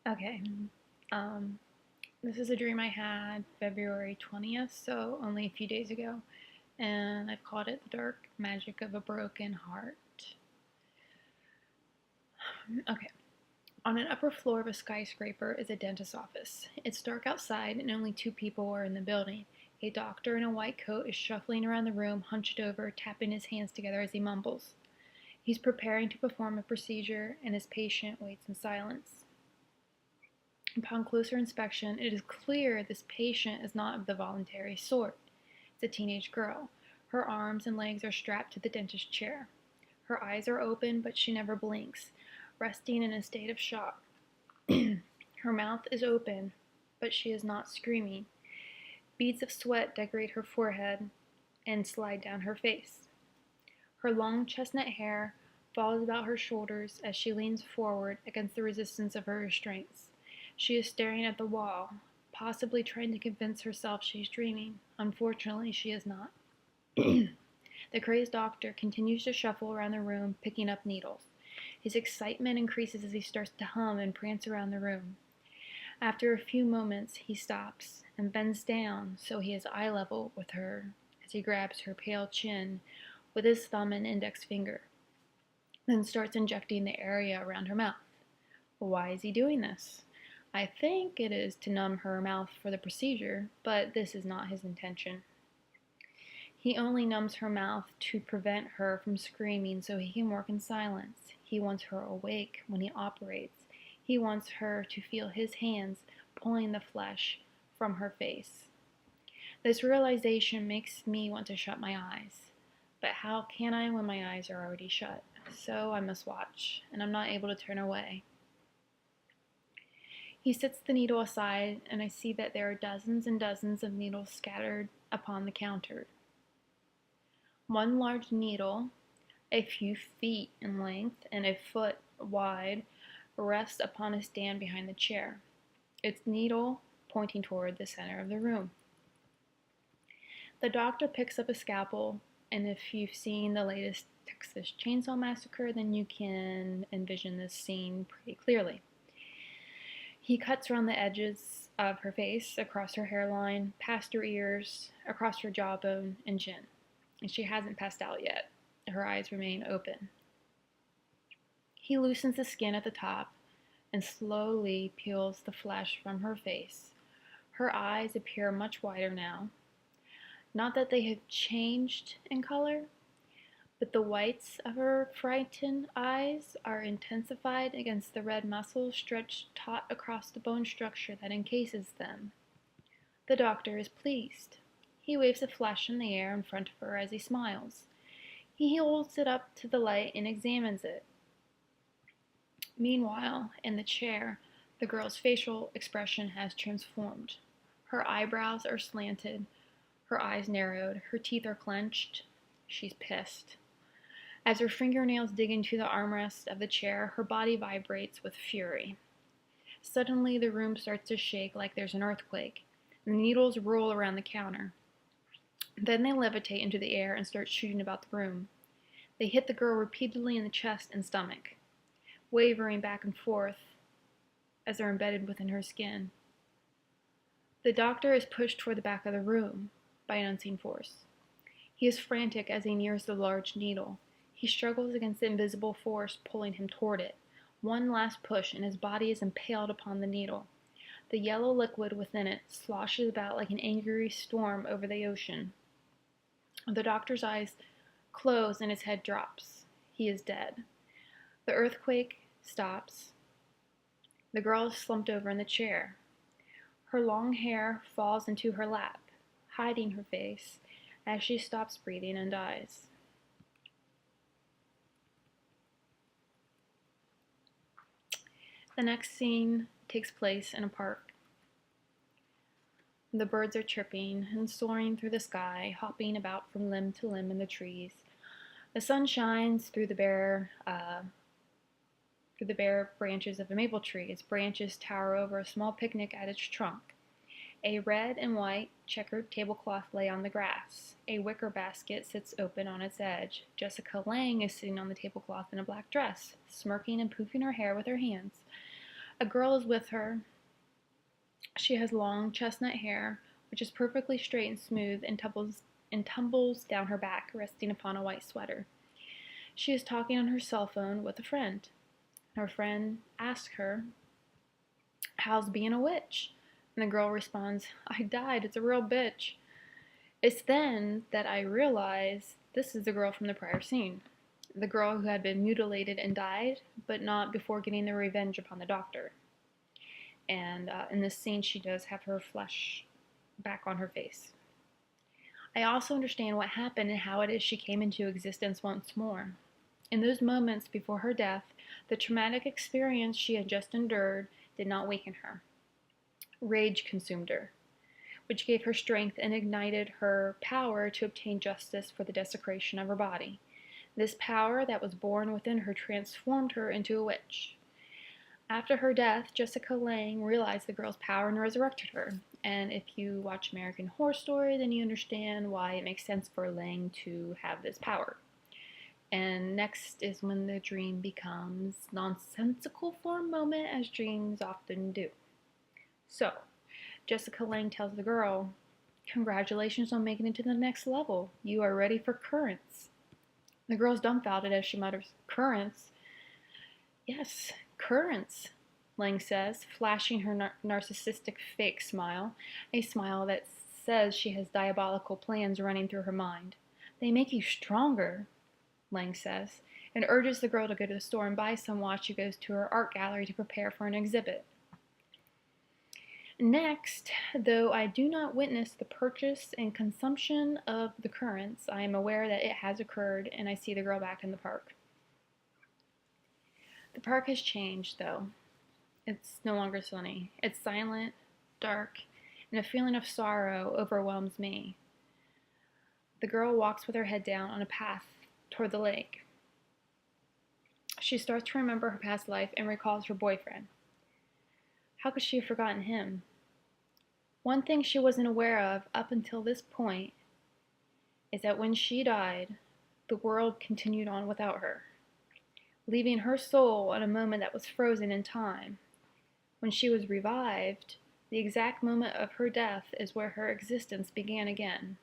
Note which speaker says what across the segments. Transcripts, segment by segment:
Speaker 1: Okay. Um, this is a dream I had February 20th, so only a few days ago, and I've called it The Dark Magic of a Broken Heart. Okay. On an upper floor of a skyscraper is a dentist's office. It's dark outside, and only two people are in the building. A doctor in a white coat is shuffling around the room, hunched over, tapping his hands together as he mumbles. He's preparing to perform a procedure, and his patient waits in silence. Upon closer inspection, it is clear this patient is not of the voluntary sort. It's a teenage girl. Her arms and legs are strapped to the dentist's chair. Her eyes are open, but she never blinks, resting in a state of shock. Her mouth is open, but she is not screaming. Beads of sweat decorate her forehead and slide down her face. Her long chestnut hair falls about her shoulders as she leans forward against the resistance of her restraints. She is staring at the wall, possibly trying to convince herself she's dreaming. Unfortunately, she is not. The crazed doctor continues to shuffle around the room, picking up needles. His excitement increases as he starts to hum and prance around the room. After a few moments, he stops and bends down so he is eye level with her as he grabs her pale chin with his thumb and index finger, then starts injecting the area around her mouth. Why is he doing this? I think it is to numb her mouth for the procedure, but this is not his intention. He only numbs her mouth to prevent her from screaming so he can work in silence. He wants her awake when he operates. He wants her to feel his hands pulling the flesh from her face. This realization makes me want to shut my eyes. But how can I when my eyes are already shut? So I must watch, and I'm not able to turn away. He sets the needle aside, and I see that there are dozens and dozens of needles scattered upon the counter. One large needle, a few feet in length and a foot wide, rests upon a stand behind the chair, its needle pointing toward the center of the room. The doctor picks up a scalpel, and if you've seen the latest Texas Chainsaw Massacre, then you can envision this scene pretty clearly. He cuts around the edges of her face, across her hairline, past her ears, across her jawbone and chin. And she hasn't passed out yet. Her eyes remain open. He loosens the skin at the top and slowly peels the flesh from her face. Her eyes appear much wider now. Not that they have changed in color, but the whites of her frightened eyes are intensified against the red muscles stretched taut across the bone structure that encases them. The doctor is pleased. He waves the flesh in the air in front of her as he smiles. He holds it up to the light and examines it. Meanwhile, in the chair, the girl's facial expression has transformed. Her eyebrows are slanted, her eyes narrowed, her teeth are clenched. She's pissed. As her fingernails dig into the armrest of the chair, her body vibrates with fury. Suddenly, the room starts to shake like there's an earthquake. The needles roll around the counter. Then they levitate into the air and start shooting about the room. They hit the girl repeatedly in the chest and stomach, wavering back and forth as they're embedded within her skin. The doctor is pushed toward the back of the room by an unseen force. He is frantic as he nears the large needle. He struggles against the invisible force pulling him toward it. One last push, and his body is impaled upon the needle. The yellow liquid within it sloshes about like an angry storm over the ocean. The doctor's eyes close and his head drops. He is dead. The earthquake stops. The girl is slumped over in the chair. Her long hair falls into her lap, hiding her face as she stops breathing and dies. The next scene takes place in a park. The birds are chirping and soaring through the sky, hopping about from limb to limb in the trees. The sun shines through the bare branches of a maple tree. Its branches tower over a small picnic at its trunk. A red and white checkered tablecloth lay on the grass. A wicker basket sits open on its edge. Jessica Lange is sitting on the tablecloth in a black dress, smirking and poofing her hair with her hands. A girl is with her. She has long chestnut hair, which is perfectly straight and smooth and tumbles down her back, resting upon a white sweater. She is talking on her cell phone with a friend. Her friend asks her, "How's being a witch?" And the girl responds, "I died. It's a real bitch." It's then that I realize this is the girl from the prior scene. The girl who had been mutilated and died, but not before getting their revenge upon the doctor. And in this scene, she does have her flesh back on her face. I also understand what happened and how it is she came into existence once more. In those moments before her death, the traumatic experience she had just endured did not weaken her. Rage consumed her, which gave her strength and ignited her power to obtain justice for the desecration of her body. This power that was born within her transformed her into a witch. After her death, Jessica Lange realized the girl's power and resurrected her. And if you watch American Horror Story, then you understand why it makes sense for Lange to have this power. And next is when the dream becomes nonsensical for a moment, as dreams often do. So, Jessica Lange tells the girl, "Congratulations on making it to the next level. You are ready for currents." The girl's dumbfounded as she mutters, "Currents?" "Yes, currents," Lange says, flashing her narcissistic fake smile, a smile that says she has diabolical plans running through her mind. "They make you stronger," Lange says, and urges the girl to go to the store and buy some while she goes to her art gallery to prepare for an exhibit. Next, though I do not witness the purchase and consumption of the currants, I am aware that it has occurred, and I see the girl back in the park. The park has changed, though. It's no longer sunny. It's silent, dark, and a feeling of sorrow overwhelms me. The girl walks with her head down on a path toward the lake. She starts to remember her past life and recalls her boyfriend. How could she have forgotten him? One thing she wasn't aware of up until this point is that when she died, the world continued on without her, leaving her soul in a moment that was frozen in time. When she was revived, the exact moment of her death is where her existence began again.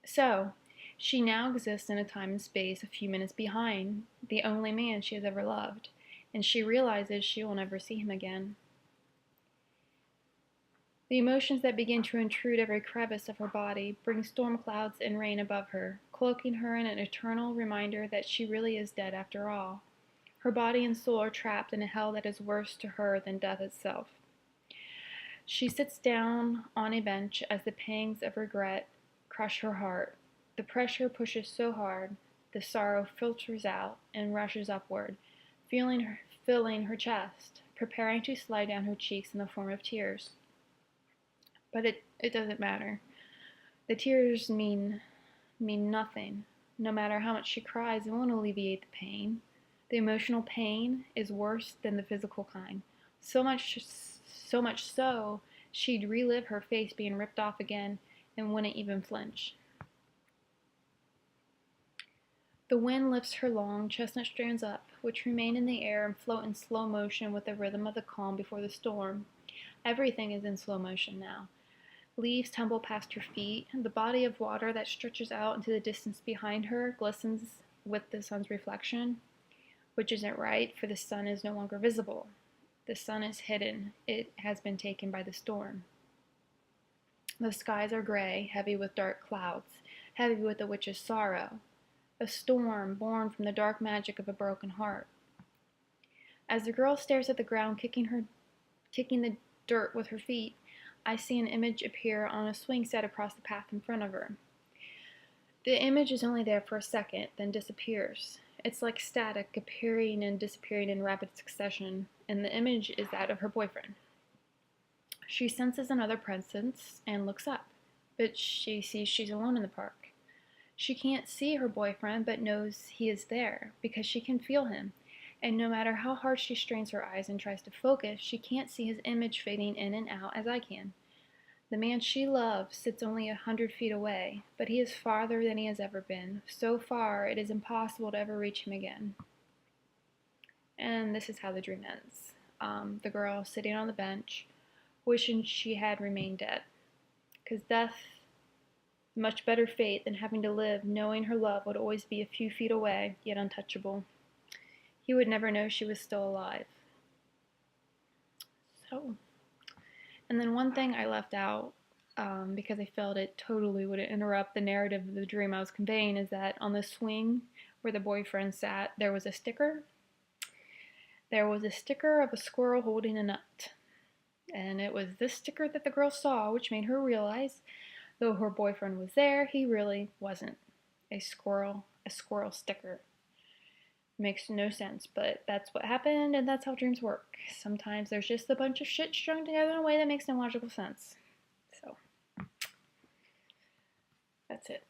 Speaker 1: So, she now exists in a time and space a few minutes behind the only man she has ever loved, and she realizes she will never see him again. The emotions that begin to intrude every crevice of her body bring storm clouds and rain above her, cloaking her in an eternal reminder that she really is dead after all. Her body and soul are trapped in a hell that is worse to her than death itself. She sits down on a bench as the pangs of regret crush her heart. The pressure pushes so hard, the sorrow filters out and rushes upward, filling her chest, preparing to slide down her cheeks in the form of tears. But it doesn't matter. The tears mean nothing. No matter how much she cries, it won't alleviate the pain. The emotional pain is worse than the physical kind. So much so, she'd relive her face being ripped off again and wouldn't even flinch. The wind lifts her long chestnut strands up, which remain in the air and float in slow motion with the rhythm of the calm before the storm. Everything is in slow motion now. Leaves tumble past her feet, and the body of water that stretches out into the distance behind her glistens with the sun's reflection, which isn't right, for the sun is no longer visible. The sun is hidden. It has been taken by the storm. The skies are gray, heavy with dark clouds, heavy with the witch's sorrow, a storm born from the dark magic of a broken heart. As the girl stares at the ground, kicking the dirt with her feet, I see an image appear on a swing set across the path in front of her. The image is only there for a second, then disappears. It's like static, appearing and disappearing in rapid succession, and the image is that of her boyfriend. She senses another presence and looks up, but she sees she's alone in the park. She can't see her boyfriend, but knows he is there, because she can feel him, and no matter how hard she strains her eyes and tries to focus, she can't see his image fading in and out as I can. The man she loves sits only 100 feet away, but he is farther than he has ever been, so far it is impossible to ever reach him again. And this is how the dream ends. The girl sitting on the bench, wishing she had remained dead. Because death, much better fate than having to live knowing her love would always be a few feet away, yet untouchable. He would never know she was still alive. So, and then one thing I left out because I felt it totally would interrupt the narrative of the dream I was conveying is that on the swing where the boyfriend sat, there was a sticker. There was a sticker of a squirrel holding a nut. And it was this sticker that the girl saw, which made her realize, though her boyfriend was there, he really wasn't. A squirrel sticker. Makes no sense, but that's what happened, and that's how dreams work. Sometimes there's just a bunch of shit strung together in a way that makes no logical sense. So, that's it.